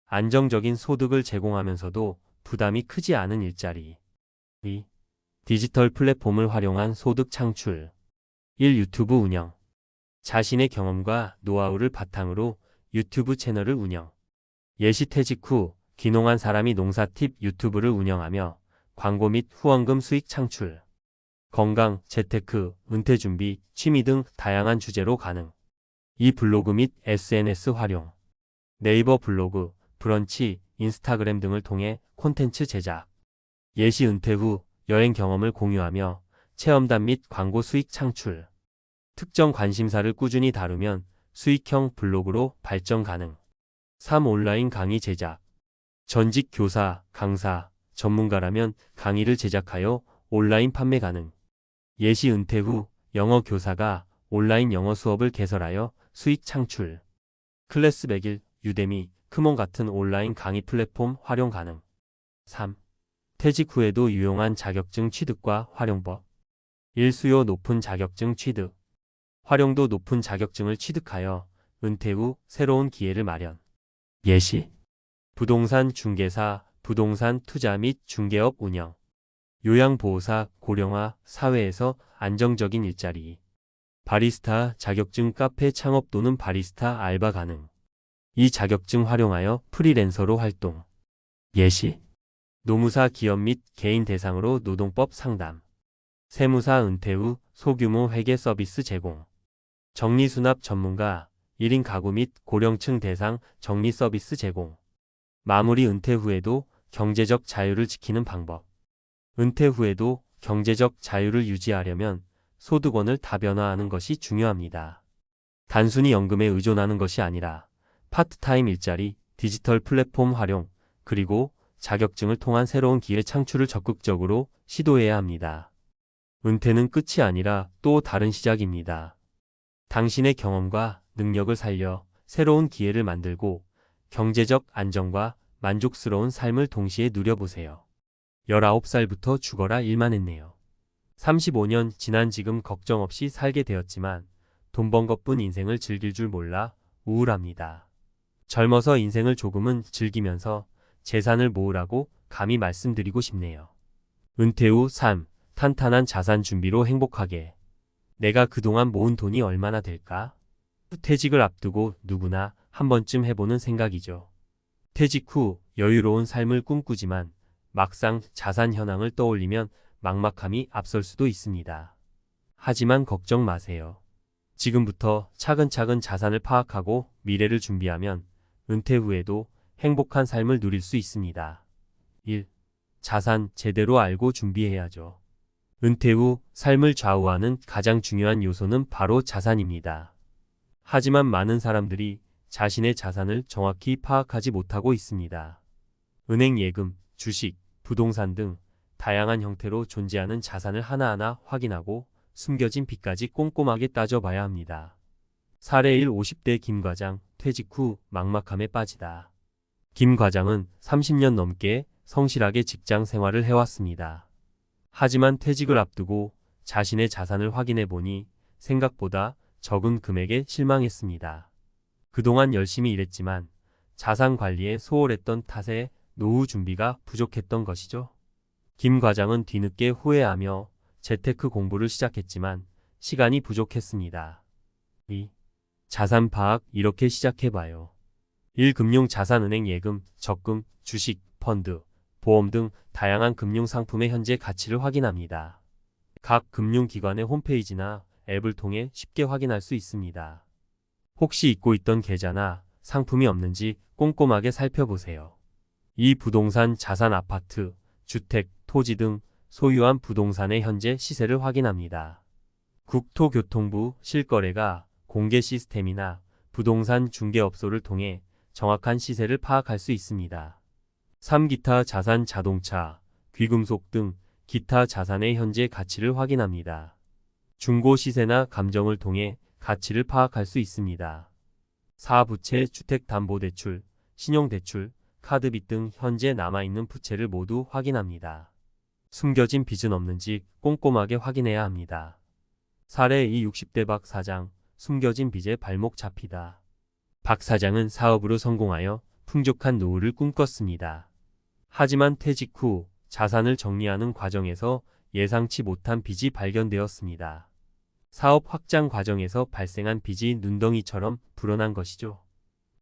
안정적인 소득을 제공하면서도 부담이 크지 않은 일자리. 2. 디지털 플랫폼을 활용한 소득 창출. 1. 유튜브 운영. 자신의 경험과 노하우를 바탕으로 유튜브 채널을 운영. 예시 퇴직 후 귀농한 사람이 농사 팁 유튜브를 운영하며 광고 및 후원금 수익 창출. 건강, 재테크, 은퇴 준비, 취미 등 다양한 주제로 가능. 2. 블로그 및 SNS 활용. 네이버 블로그, 브런치, 인스타그램 등을 통해 콘텐츠 제작. 예시 은퇴 후 여행 경험을 공유하며 체험단 및 광고 수익 창출. 특정 관심사를 꾸준히 다루면 수익형 블로그로 발전 가능. 3. 온라인 강의 제작. 전직 교사, 강사, 전문가라면 강의를 제작하여 온라인 판매 가능. 예시 은퇴 후 영어 교사가 온라인 영어 수업을 개설하여 수익 창출. 클래스 100일, 유데미, 크몬 같은 온라인 강의 플랫폼 활용 가능. 3. 퇴직 후에도 유용한 자격증 취득과 활용법. 1. 수요 높은 자격증 취득. 활용도 높은 자격증을 취득하여 은퇴 후 새로운 기회를 마련. 예시 부동산 중개사, 부동산 투자 및 중개업 운영. 요양보호사, 고령화, 사회에서 안정적인 일자리. 바리스타 자격증 카페 창업 또는 바리스타 알바 가능. 이 자격증 활용하여 프리랜서로 활동. 예시 노무사 기업 및 개인 대상으로 노동법 상담. 세무사 은퇴 후 소규모 회계 서비스 제공. 정리수납 전문가, 1인 가구 및 고령층 대상 정리 서비스 제공. 마무리. 은퇴 후에도 경제적 자유를 지키는 방법. 은퇴 후에도 경제적 자유를 유지하려면 소득원을 다변화하는 것이 중요합니다. 단순히 연금에 의존하는 것이 아니라 파트타임 일자리, 디지털 플랫폼 활용, 그리고 자격증을 통한 새로운 기회 창출을 적극적으로 시도해야 합니다. 은퇴는 끝이 아니라 또 다른 시작입니다. 당신의 경험과 능력을 살려 새로운 기회를 만들고 경제적 안정과 만족스러운 삶을 동시에 누려보세요. 19살부터 죽어라 일만 했네요. 35년 지난 지금 걱정 없이 살게 되었지만 돈 번 것뿐 인생을 즐길 줄 몰라 우울합니다. 젊어서 인생을 조금은 즐기면서 재산을 모으라고 감히 말씀드리고 싶네요. 은퇴 후 삶, 탄탄한 자산 준비로 행복하게. 내가 그동안 모은 돈이 얼마나 될까? 퇴직을 앞두고 누구나 한 번쯤 해보는 생각이죠. 퇴직 후 여유로운 삶을 꿈꾸지만 막상 자산 현황을 떠올리면 막막함이 앞설 수도 있습니다. 하지만 걱정 마세요. 지금부터 차근차근 자산을 파악하고 미래를 준비하면 은퇴 후에도 행복한 삶을 누릴 수 있습니다. 1. 자산 제대로 알고 준비해야죠. 은퇴 후 삶을 좌우하는 가장 중요한 요소는 바로 자산입니다. 하지만 많은 사람들이 자신의 자산을 정확히 파악하지 못하고 있습니다. 은행 예금, 주식, 부동산 등 다양한 형태로 존재하는 자산을 하나하나 확인하고 숨겨진 빚까지 꼼꼼하게 따져봐야 합니다. 사례 1. 50대 김 과장, 퇴직 후 막막함에 빠지다. 김 과장은 30년 넘게 성실하게 직장 생활을 해왔습니다. 하지만 퇴직을 앞두고 자신의 자산을 확인해 보니 생각보다 적은 금액에 실망했습니다. 그동안 열심히 일했지만 자산 관리에 소홀했던 탓에 노후 준비가 부족했던 것이죠. 김 과장은 뒤늦게 후회하며 재테크 공부를 시작했지만 시간이 부족했습니다. 2. 자산 파악. 이렇게 시작해봐요. 1. 금융자산은행 예금, 적금, 주식, 펀드, 보험 등 다양한 금융상품의 현재 가치를 확인합니다. 각 금융기관의 홈페이지나 앱을 통해 쉽게 확인할 수 있습니다. 혹시 잊고 있던 계좌나 상품이 없는지 꼼꼼하게 살펴보세요. 2. 부동산 자산. 아파트, 주택, 토지 등 소유한 부동산의 현재 시세를 확인합니다. 국토교통부 실거래가 공개 시스템이나 부동산 중개업소를 통해 정확한 시세를 파악할 수 있습니다. 3. 기타 자산. 자동차, 귀금속 등 기타 자산의 현재 가치를 확인합니다. 중고 시세나 감정을 통해 가치를 파악할 수 있습니다. 4. 부채. 주택담보대출, 신용대출, 카드빚 등 현재 남아있는 부채를 모두 확인합니다. 숨겨진 빚은 없는지 꼼꼼하게 확인해야 합니다. 사례 2. 60대 박 사장, 숨겨진 빚에 발목 잡히다. 박 사장은 사업으로 성공하여 풍족한 노후를 꿈꿨습니다. 하지만 퇴직 후 자산을 정리하는 과정에서 예상치 못한 빚이 발견되었습니다. 사업 확장 과정에서 발생한 빚이 눈덩이처럼 불어난 것이죠.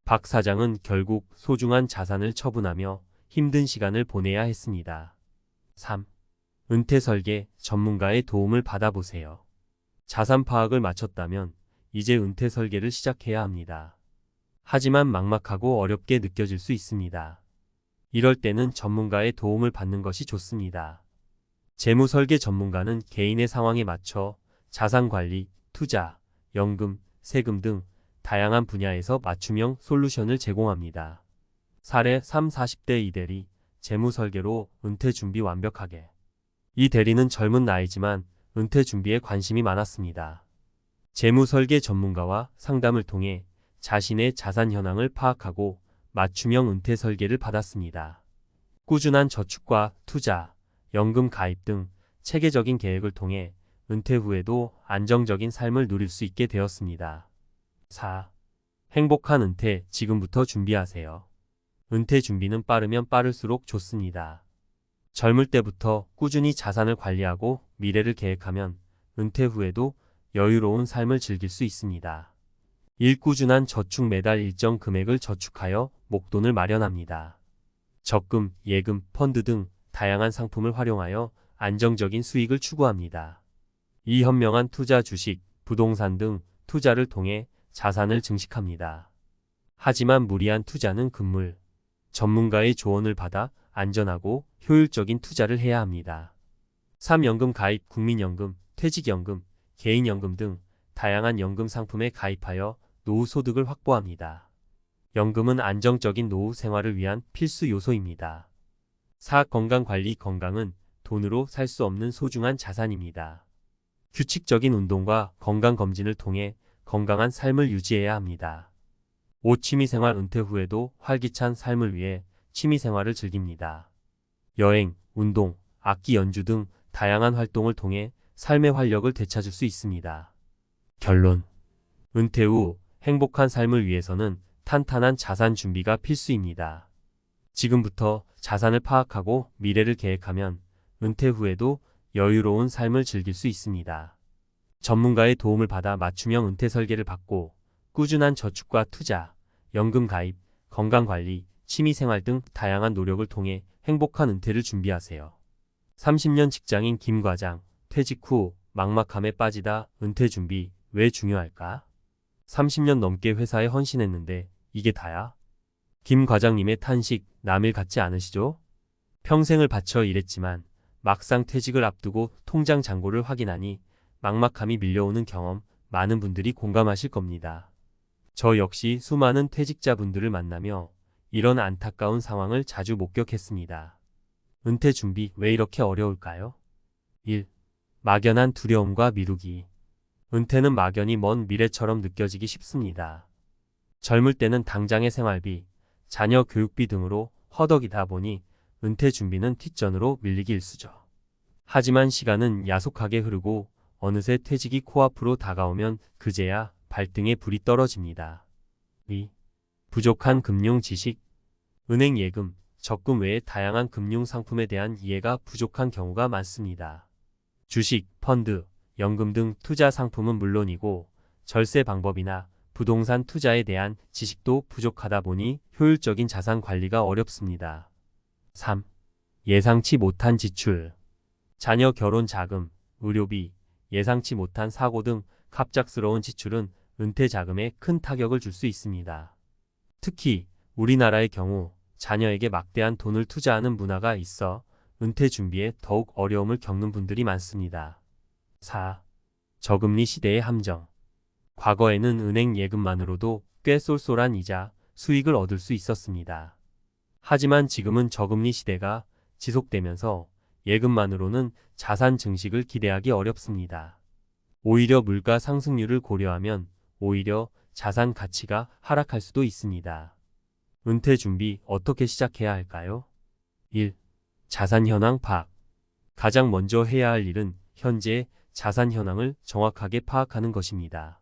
박 사장은 결국 소중한 자산을 처분하며 힘든 시간을 보내야 했습니다. 3. 은퇴 설계. 전문가의 도움을 받아보세요. 자산 파악을 마쳤다면 이제 은퇴 설계를 시작해야 합니다. 하지만 막막하고 어렵게 느껴질 수 있습니다. 이럴 때는 전문가의 도움을 받는 것이 좋습니다. 재무 설계 전문가는 개인의 상황에 맞춰 자산 관리, 투자, 연금, 세금 등 다양한 분야에서 맞춤형 솔루션을 제공합니다. 사례 3. 40대 이대리, 재무 설계로 은퇴 준비 완벽하게. 이 대리는 젊은 나이지만 은퇴 준비에 관심이 많았습니다. 재무 설계 전문가와 상담을 통해 자신의 자산 현황을 파악하고 맞춤형 은퇴 설계를 받았습니다. 꾸준한 저축과 투자, 연금 가입 등 체계적인 계획을 통해 은퇴 후에도 안정적인 삶을 누릴 수 있게 되었습니다. 4. 행복한 은퇴. 지금부터 준비하세요. 은퇴 준비는 빠르면 빠를수록 좋습니다. 젊을 때부터 꾸준히 자산을 관리하고 미래를 계획하면 은퇴 후에도 여유로운 삶을 즐길 수 있습니다. 1. 꾸준한 저축. 매달 일정 금액을 저축하여 목돈을 마련합니다. 적금, 예금, 펀드 등 다양한 상품을 활용하여 안정적인 수익을 추구합니다. 2. 현명한 투자. 주식, 부동산 등 투자를 통해 자산을 증식합니다. 하지만 무리한 투자는 금물, 전문가의 조언을 받아 안전하고 효율적인 투자를 해야 합니다. 3. 연금 가입, 국민연금, 퇴직연금, 개인연금 등 다양한 연금 상품에 가입하여 노후 소득을 확보합니다. 연금은 안정적인 노후 생활을 위한 필수 요소입니다. 4. 건강관리, 건강은 돈으로 살 수 없는 소중한 자산입니다. 규칙적인 운동과 건강검진을 통해 건강한 삶을 유지해야 합니다. 5. 취미생활, 은퇴 후에도 활기찬 삶을 위해 취미생활을 즐깁니다. 여행, 운동, 악기 연주 등 다양한 활동을 통해 삶의 활력을 되찾을 수 있습니다. 결론. 은퇴 후 행복한 삶을 위해서는 탄탄한 자산 준비가 필수입니다. 지금부터 자산을 파악하고 미래를 계획하면 은퇴 후에도 여유로운 삶을 즐길 수 있습니다. 전문가의 도움을 받아 맞춤형 은퇴 설계를 받고 꾸준한 저축과 투자, 연금 가입, 건강관리, 취미생활 등 다양한 노력을 통해 행복한 은퇴를 준비하세요. 30년 직장인 김 과장, 퇴직 후 막막함에 빠지다 은퇴 준비 왜 중요할까? 30년 넘게 회사에 헌신했는데 이게 다야? 김 과장님의 탄식 남일 같지 않으시죠? 평생을 바쳐 일했지만 막상 퇴직을 앞두고 통장 잔고를 확인하니 막막함이 밀려오는 경험 많은 분들이 공감하실 겁니다. 저 역시 수많은 퇴직자분들을 만나며 이런 안타까운 상황을 자주 목격했습니다. 은퇴 준비 왜 이렇게 어려울까요? 1. 막연한 두려움과 미루기. 은퇴는 막연히 먼 미래처럼 느껴지기 쉽습니다. 젊을 때는 당장의 생활비, 자녀 교육비 등으로 허덕이다 보니 은퇴 준비는 뒷전으로 밀리기 일쑤죠. 하지만 시간은 야속하게 흐르고 어느새 퇴직이 코앞으로 다가오면 그제야 발등에 불이 떨어집니다. 2. 부족한 금융 지식. 은행 예금, 적금 외에 다양한 금융 상품에 대한 이해가 부족한 경우가 많습니다. 주식, 펀드, 연금 등 투자 상품은 물론이고 절세 방법이나 부동산 투자에 대한 지식도 부족하다 보니 효율적인 자산 관리가 어렵습니다. 3. 예상치 못한 지출. 자녀 결혼 자금, 의료비, 예상치 못한 사고 등 갑작스러운 지출은 은퇴 자금에 큰 타격을 줄 수 있습니다. 특히 우리나라의 경우 자녀에게 막대한 돈을 투자하는 문화가 있어 은퇴 준비에 더욱 어려움을 겪는 분들이 많습니다. 4. 저금리 시대의 함정. 과거에는 은행 예금만으로도 꽤 쏠쏠한 이자, 수익을 얻을 수 있었습니다. 하지만 지금은 저금리 시대가 지속되면서 예금만으로는 자산 증식을 기대하기 어렵습니다. 오히려 물가 상승률을 고려하면 오히려 자산 가치가 하락할 수도 있습니다. 은퇴 준비 어떻게 시작해야 할까요? 1. 자산 현황 파악. 가장 먼저 해야 할 일은 현재 자산 현황을 정확하게 파악하는 것입니다.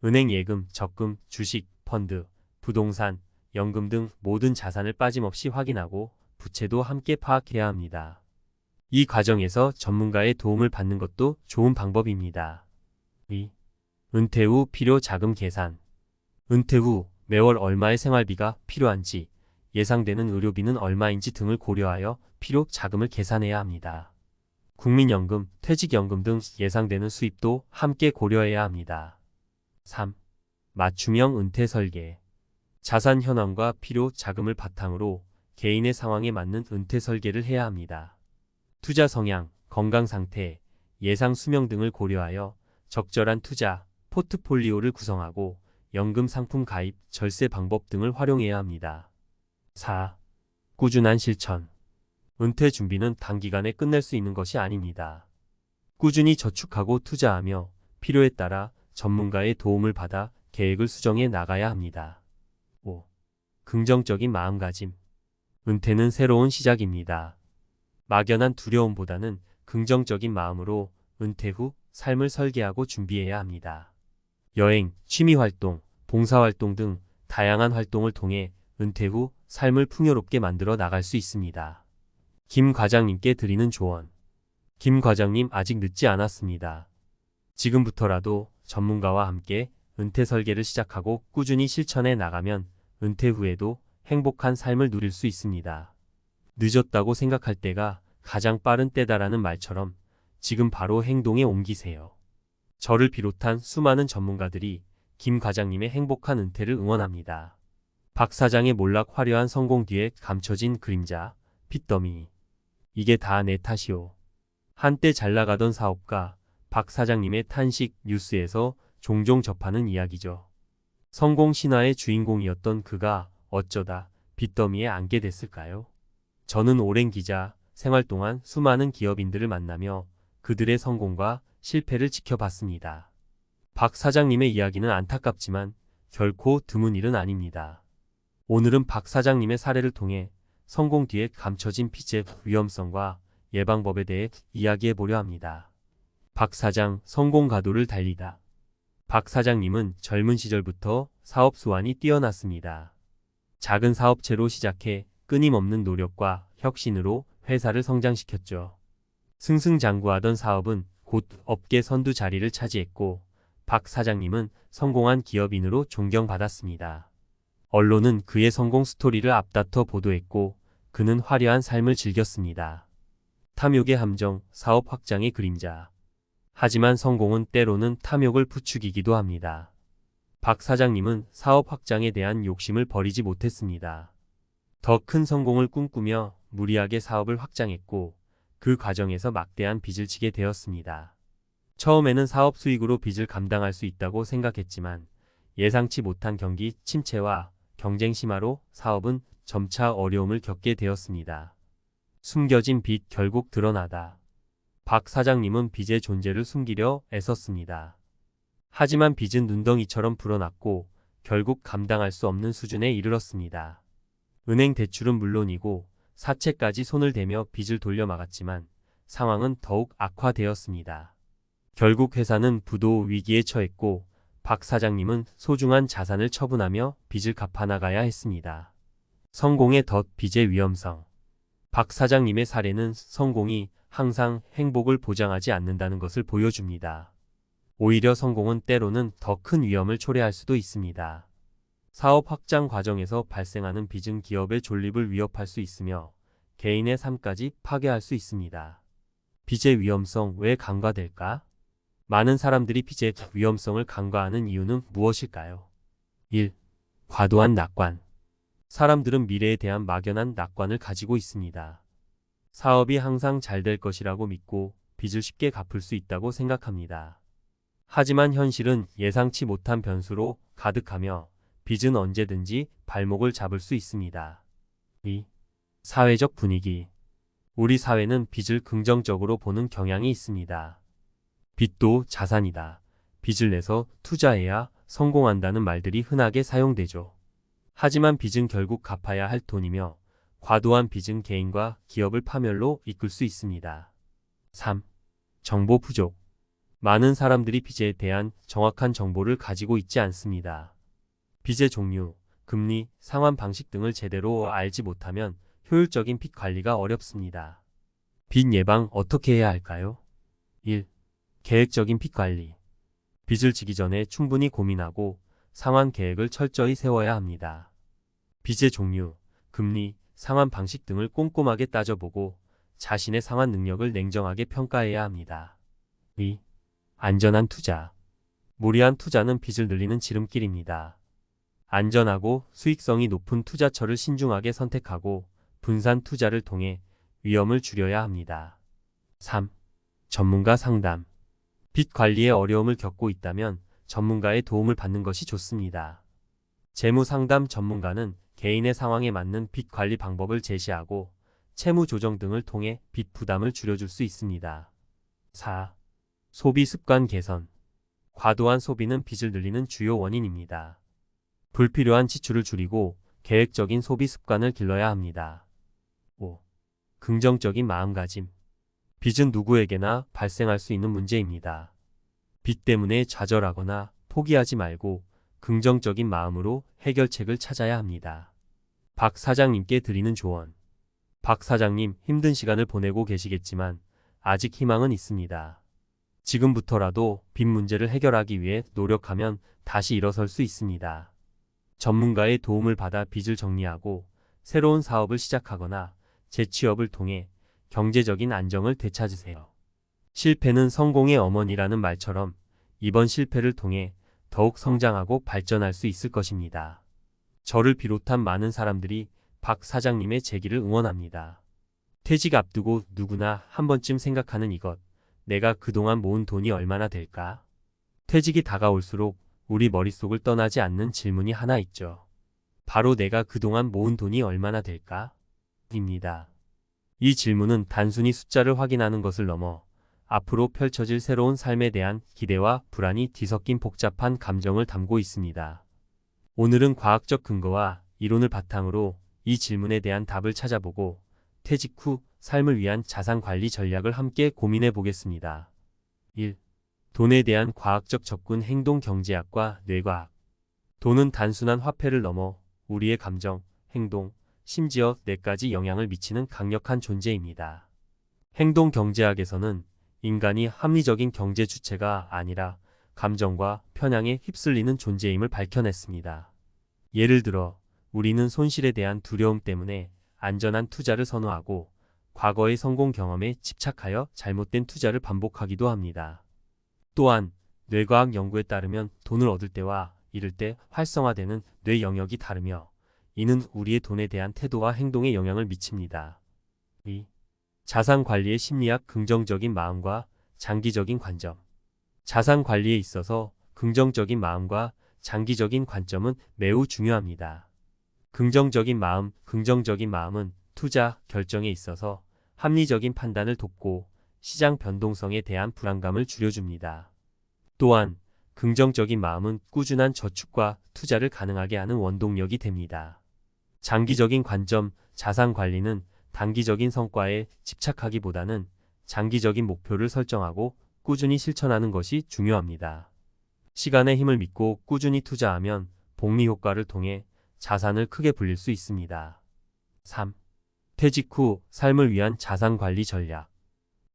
은행 예금, 적금, 주식, 펀드, 부동산, 연금 등 모든 자산을 빠짐없이 확인하고 부채도 함께 파악해야 합니다. 이 과정에서 전문가의 도움을 받는 것도 좋은 방법입니다. 2. 은퇴 후 필요 자금 계산. 은퇴 후 매월 얼마의 생활비가 필요한지, 예상되는 의료비는 얼마인지 등을 고려하여 필요 자금을 계산해야 합니다. 국민연금, 퇴직연금 등 예상되는 수입도 함께 고려해야 합니다. 3. 맞춤형 은퇴 설계. 자산 현황과 필요 자금을 바탕으로 개인의 상황에 맞는 은퇴 설계를 해야 합니다. 투자 성향, 건강 상태, 예상 수명 등을 고려하여 적절한 투자, 포트폴리오를 구성하고 연금 상품 가입, 절세 방법 등을 활용해야 합니다. 4. 꾸준한 실천. 은퇴 준비는 단기간에 끝낼 수 있는 것이 아닙니다. 꾸준히 저축하고 투자하며 필요에 따라 전문가의 도움을 받아 계획을 수정해 나가야 합니다. 5. 긍정적인 마음가짐. 은퇴는 새로운 시작입니다. 막연한 두려움보다는 긍정적인 마음으로 은퇴 후 삶을 설계하고 준비해야 합니다. 여행, 취미활동, 봉사활동 등 다양한 활동을 통해 은퇴 후 삶을 풍요롭게 만들어 나갈 수 있습니다. 김 과장님께 드리는 조언. 김 과장님 아직 늦지 않았습니다. 지금부터라도 전문가와 함께 은퇴 설계를 시작하고 꾸준히 실천해 나가면 은퇴 후에도 행복한 삶을 누릴 수 있습니다. 늦었다고 생각할 때가 가장 빠른 때다라는 말처럼 지금 바로 행동에 옮기세요. 저를 비롯한 수많은 전문가들이 김 과장님의 행복한 은퇴를 응원합니다. 박 사장의 몰락 화려한 성공 뒤에 감춰진 그림자, 핏더미. 이게 다 내 탓이오. 한때 잘 나가던 사업가 박 사장님의 탄식 뉴스에서 종종 접하는 이야기죠. 성공 신화의 주인공이었던 그가 어쩌다 빚더미에 앉게 됐을까요? 저는 오랜 기자 생활 동안 수많은 기업인들을 만나며 그들의 성공과 실패를 지켜봤습니다. 박 사장님의 이야기는 안타깝지만 결코 드문 일은 아닙니다. 오늘은 박 사장님의 사례를 통해 성공 뒤에 감춰진 빚의 위험성과 예방법에 대해 이야기해 보려 합니다. 박 사장 성공 가도를 달리다. 박 사장님은 젊은 시절부터 사업 수완이 뛰어났습니다. 작은 사업체로 시작해 끊임없는 노력과 혁신으로 회사를 성장시켰죠. 승승장구하던 사업은 곧 업계 선두 자리를 차지했고 박 사장님은 성공한 기업인으로 존경받았습니다. 언론은 그의 성공 스토리를 앞다퉈 보도했고 그는 화려한 삶을 즐겼습니다. 탐욕의 함정, 사업 확장의 그림자. 하지만 성공은 때로는 탐욕을 부추기기도 합니다. 박 사장님은 사업 확장에 대한 욕심을 버리지 못했습니다. 더 큰 성공을 꿈꾸며 무리하게 사업을 확장했고 그 과정에서 막대한 빚을 지게 되었습니다. 처음에는 사업 수익으로 빚을 감당할 수 있다고 생각했지만 예상치 못한 경기 침체와 경쟁 심화로 사업은 점차 어려움을 겪게 되었습니다. 숨겨진 빚 결국 드러나다. 박 사장님은 빚의 존재를 숨기려 애썼습니다. 하지만 빚은 눈덩이처럼 불어났고 결국 감당할 수 없는 수준에 이르렀습니다. 은행 대출은 물론이고 사채까지 손을 대며 빚을 돌려 막았지만 상황은 더욱 악화되었습니다. 결국 회사는 부도 위기에 처했고 박 사장님은 소중한 자산을 처분하며 빚을 갚아나가야 했습니다. 성공의 덫, 빚의 위험성. 박 사장님의 사례는 성공이 항상 행복을 보장하지 않는다는 것을 보여줍니다. 오히려 성공은 때로는 더 큰 위험을 초래할 수도 있습니다. 사업 확장 과정에서 발생하는 빚은 기업의 존립을 위협할 수 있으며 개인의 삶까지 파괴할 수 있습니다. 빚의 위험성 왜 간과될까? 많은 사람들이 빚의 위험성을 간과하는 이유는 무엇일까요? 1. 과도한 낙관. 사람들은 미래에 대한 막연한 낙관을 가지고 있습니다. 사업이 항상 잘 될 것이라고 믿고 빚을 쉽게 갚을 수 있다고 생각합니다. 하지만 현실은 예상치 못한 변수로 가득하며 빚은 언제든지 발목을 잡을 수 있습니다. 2. 사회적 분위기. 우리 사회는 빚을 긍정적으로 보는 경향이 있습니다. 빚도 자산이다. 빚을 내서 투자해야 성공한다는 말들이 흔하게 사용되죠. 하지만 빚은 결국 갚아야 할 돈이며 과도한 빚은 개인과 기업을 파멸로 이끌 수 있습니다. 3. 정보 부족. 많은 사람들이 빚에 대한 정확한 정보를 가지고 있지 않습니다. 빚의 종류, 금리, 상환 방식 등을 제대로 알지 못하면 효율적인 빚 관리가 어렵습니다. 빚 예방 어떻게 해야 할까요? 1. 계획적인 빚 관리. 빚을 지기 전에 충분히 고민하고 상환 계획을 철저히 세워야 합니다. 빚의 종류, 금리, 상환 방식 등을 꼼꼼하게 따져보고 자신의 상환 능력을 냉정하게 평가해야 합니다. 2. 안전한 투자. 무리한 투자는 빚을 늘리는 지름길입니다. 안전하고 수익성이 높은 투자처를 신중하게 선택하고 분산 투자를 통해 위험을 줄여야 합니다. 3. 전문가 상담. 빚 관리에 어려움을 겪고 있다면 전문가의 도움을 받는 것이 좋습니다. 재무 상담 전문가는 개인의 상황에 맞는 빚 관리 방법을 제시하고 채무 조정 등을 통해 빚 부담을 줄여줄 수 있습니다. 4. 소비 습관 개선. 과도한 소비는 빚을 늘리는 주요 원인입니다. 불필요한 지출을 줄이고 계획적인 소비 습관을 길러야 합니다. 5. 긍정적인 마음가짐. 빚은 누구에게나 발생할 수 있는 문제입니다. 빚 때문에 좌절하거나 포기하지 말고 긍정적인 마음으로 해결책을 찾아야 합니다. 박 사장님께 드리는 조언. 박 사장님, 힘든 시간을 보내고 계시겠지만 아직 희망은 있습니다. 지금부터라도 빚 문제를 해결하기 위해 노력하면 다시 일어설 수 있습니다. 전문가의 도움을 받아 빚을 정리하고 새로운 사업을 시작하거나 재취업을 통해 경제적인 안정을 되찾으세요. 실패는 성공의 어머니라는 말처럼 이번 실패를 통해 더욱 성장하고 발전할 수 있을 것입니다. 저를 비롯한 많은 사람들이 박 사장님의 재기를 응원합니다. 퇴직 앞두고 누구나 한 번쯤 생각하는 이것. 내가 그동안 모은 돈이 얼마나 될까? 퇴직이 다가올수록 우리 머릿속을 떠나지 않는 질문이 하나 있죠. 바로 내가 그동안 모은 돈이 얼마나 될까? 입니다. 이 질문은 단순히 숫자를 확인하는 것을 넘어 앞으로 펼쳐질 새로운 삶에 대한 기대와 불안이 뒤섞인 복잡한 감정을 담고 있습니다. 오늘은 과학적 근거와 이론을 바탕으로 이 질문에 대한 답을 찾아보고 퇴직 후 삶을 위한 자산 관리 전략을 함께 고민해 보겠습니다. 1. 돈에 대한 과학적 접근 행동 경제학과 뇌과학. 돈은 단순한 화폐를 넘어 우리의 감정, 행동, 심지어 뇌까지 영향을 미치는 강력한 존재입니다. 행동 경제학에서는 인간이 합리적인 경제 주체가 아니라 감정과 편향에 휩쓸리는 존재임을 밝혀냈습니다. 예를 들어 우리는 손실에 대한 두려움 때문에 안전한 투자를 선호하고 과거의 성공 경험에 집착하여 잘못된 투자를 반복하기도 합니다. 또한 뇌과학 연구에 따르면 돈을 얻을 때와 잃을 때 활성화되는 뇌 영역이 다르며 이는 우리의 돈에 대한 태도와 행동에 영향을 미칩니다. 2. 자산 관리의 심리학 긍정적인 마음과 장기적인 관점. 자산 관리에 있어서 긍정적인 마음과 장기적인 관점은 매우 중요합니다. 긍정적인 마음은 투자 결정에 있어서 합리적인 판단을 돕고 시장 변동성에 대한 불안감을 줄여줍니다. 또한 긍정적인 마음은 꾸준한 저축과 투자를 가능하게 하는 원동력이 됩니다. 장기적인 관점, 자산 관리는 단기적인 성과에 집착하기보다는 장기적인 목표를 설정하고 꾸준히 실천하는 것이 중요합니다. 시간의 힘을 믿고 꾸준히 투자하면 복리 효과를 통해 자산을 크게 불릴 수 있습니다. 3. 퇴직 후 삶을 위한 자산 관리 전략.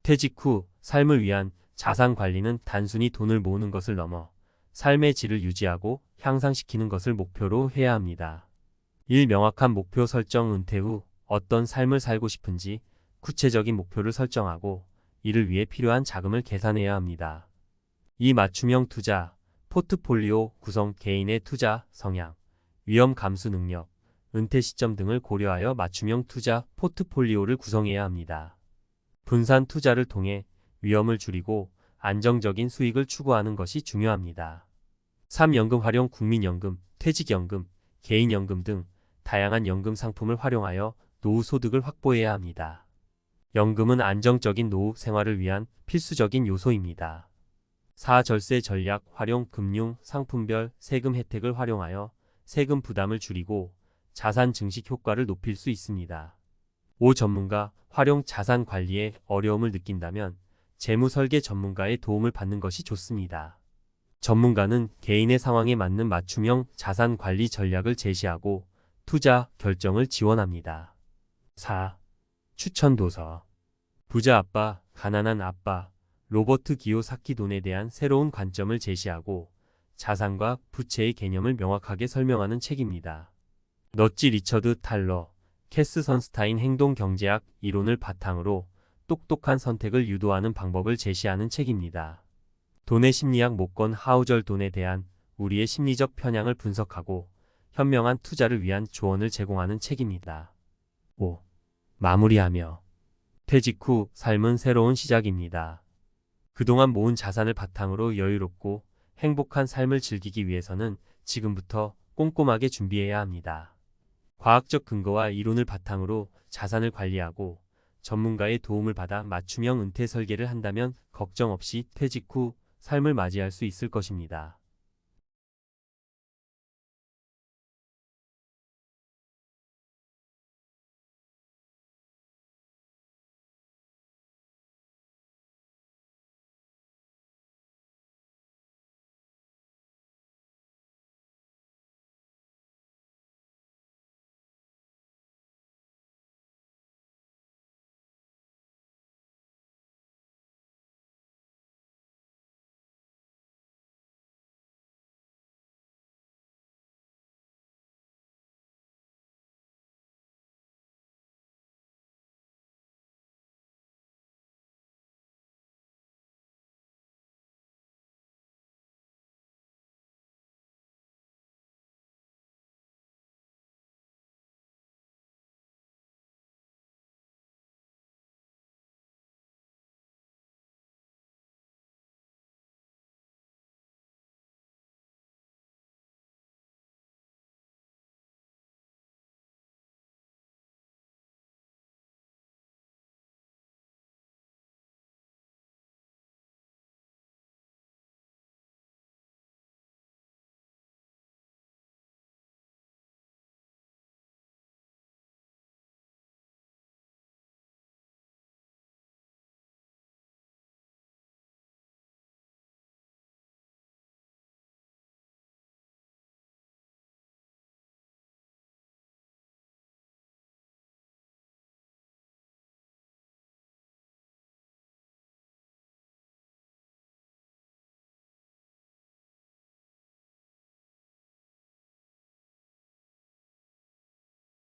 퇴직 후 삶을 위한 자산 관리는 단순히 돈을 모으는 것을 넘어 삶의 질을 유지하고 향상시키는 것을 목표로 해야 합니다. 1. 명확한 목표 설정. 은퇴 후 어떤 삶을 살고 싶은지 구체적인 목표를 설정하고 이를 위해 필요한 자금을 계산해야 합니다. 2. 맞춤형 투자, 포트폴리오 구성. 개인의 투자 성향, 위험 감수 능력, 은퇴 시점 등을 고려하여 맞춤형 투자 포트폴리오를 구성해야 합니다. 분산 투자를 통해 위험을 줄이고 안정적인 수익을 추구하는 것이 중요합니다. 3. 연금 활용. 국민연금, 퇴직연금, 개인연금 등 다양한 연금 상품을 활용하여 노후 소득을 확보해야 합니다. 연금은 안정적인 노후 생활을 위한 필수적인 요소입니다. 4. 절세 전략 활용. 금융, 상품별 세금 혜택을 활용하여 세금 부담을 줄이고 자산 증식 효과를 높일 수 있습니다. 5. 전문가 활용. 자산 관리에 어려움을 느낀다면 재무 설계 전문가의 도움을 받는 것이 좋습니다. 전문가는 개인의 상황에 맞는 맞춤형 자산 관리 전략을 제시하고 투자 결정을 지원합니다. 4. 추천 도서. 부자 아빠, 가난한 아빠, 로버트 기요사키. 돈에 대한 새로운 관점을 제시하고 자산과 부채의 개념을 명확하게 설명하는 책입니다. 넛지 리처드 탈러, 캐스 선스타인. 행동 경제학 이론을 바탕으로 똑똑한 선택을 유도하는 방법을 제시하는 책입니다. 돈의 심리학. 목건 하우절. 돈에 대한 우리의 심리적 편향을 분석하고 현명한 투자를 위한 조언을 제공하는 책입니다. 5. 마무리하며 퇴직 후 삶은 새로운 시작입니다. 그동안 모은 자산을 바탕으로 여유롭고 행복한 삶을 즐기기 위해서는 지금부터 꼼꼼하게 준비해야 합니다. 과학적 근거와 이론을 바탕으로 자산을 관리하고 전문가의 도움을 받아 맞춤형 은퇴 설계를 한다면 걱정 없이 퇴직 후 삶을 맞이할 수 있을 것입니다.